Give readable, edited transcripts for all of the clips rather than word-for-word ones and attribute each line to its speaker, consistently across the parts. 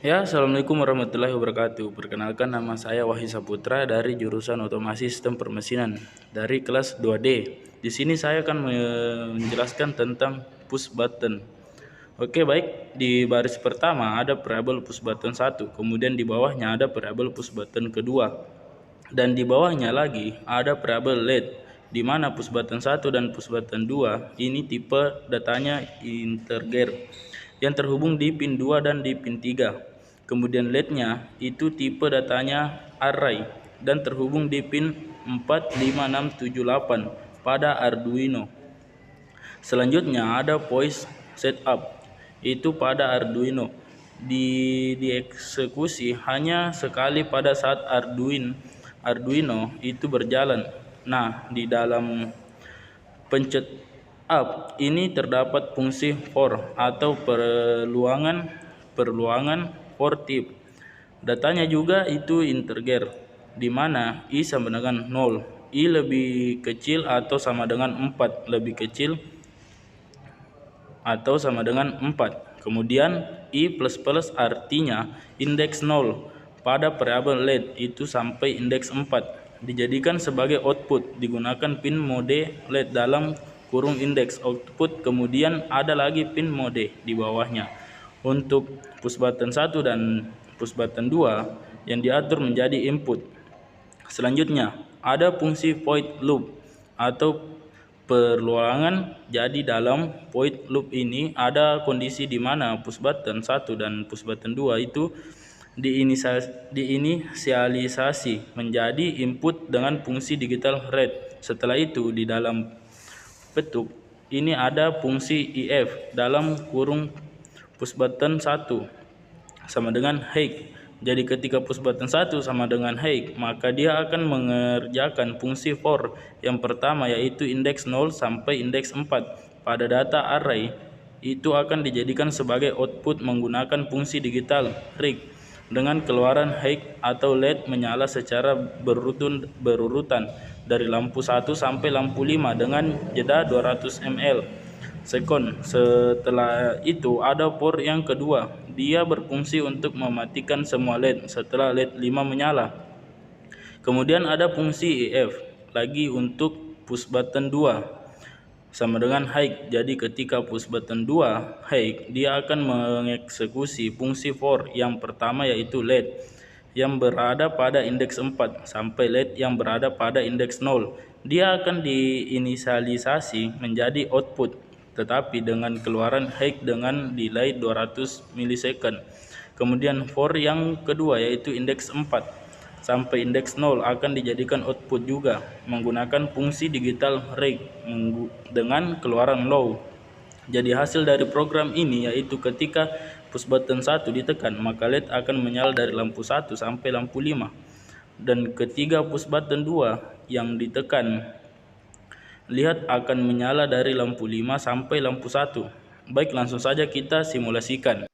Speaker 1: Ya, Assalamualaikum warahmatullahi wabarakatuh. Perkenalkan, nama saya Wahyu Saputra dari jurusan Otomasi Sistem Permesinan dari kelas 2D. Di sini saya akan menjelaskan tentang push button. Oke, baik. Di baris pertama ada variabel push button 1, kemudian di bawahnya ada variabel push button kedua. Dan di bawahnya lagi ada variabel LED, di mana push button 1 dan push button 2 ini tipe datanya integer yang terhubung di pin 2 dan di pin 3. Kemudian LED-nya itu tipe datanya array dan terhubung di pin 4, 5, 6, 7, 8 pada Arduino. Selanjutnya ada voice setup, itu pada Arduino dieksekusi hanya sekali pada saat Arduino itu berjalan. Nah, di dalam pencet up ini terdapat fungsi for atau perluangan for tip. Datanya juga itu integer, di mana i sama dengan 0, i lebih kecil atau sama dengan 4, lebih kecil atau sama dengan 4. Kemudian i++ artinya indeks 0 pada variabel LED itu sampai indeks 4. Dijadikan sebagai output, digunakan pin mode LED dalam kurung indeks output. Kemudian ada lagi pin mode di bawahnya untuk push button 1 dan push button 2 yang diatur menjadi input. Selanjutnya ada fungsi void loop atau perluangan. Jadi dalam void loop ini ada kondisi di mana push button 1 dan push button 2 itu diinisialisasi menjadi input dengan fungsi digital read. Setelah itu di dalam petuk ini ada fungsi if dalam kurung push button 1 sama dengan high. Jadi ketika push button 1 sama dengan high, maka dia akan mengerjakan fungsi for yang pertama, yaitu indeks 0 sampai indeks 4 pada data array. Itu akan dijadikan sebagai output menggunakan fungsi digital rig dengan keluaran high atau LED menyala secara berurutan dari lampu 1 sampai lampu 5 dengan jeda 200 ml second. Setelah itu ada for yang kedua, dia berfungsi untuk mematikan semua LED setelah LED 5 menyala. Kemudian ada fungsi if lagi untuk push button 2 sama dengan high. Jadi ketika push button 2 high, dia akan mengeksekusi fungsi for yang pertama, yaitu LED yang berada pada indeks 4 sampai LED yang berada pada indeks 0. Dia akan diinisialisasi menjadi output, tetapi dengan keluaran high dengan delay 200 milisecond. Kemudian for yang kedua, yaitu indeks 4 sampai indeks 0 akan dijadikan output juga menggunakan fungsi digital rig dengan keluaran low. Jadi hasil dari program ini yaitu ketika push button 1 ditekan, maka LED akan menyala dari lampu 1 sampai lampu 5. Dan ketika push button 2 yang ditekan, lihat akan menyala dari lampu 5 sampai lampu 1. Baik, langsung saja kita simulasikan.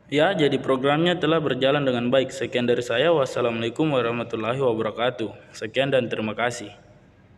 Speaker 1: Ya, jadi programnya telah berjalan dengan baik. Sekian dari saya. Wassalamualaikum warahmatullahi wabarakatuh. Sekian dan terima kasih.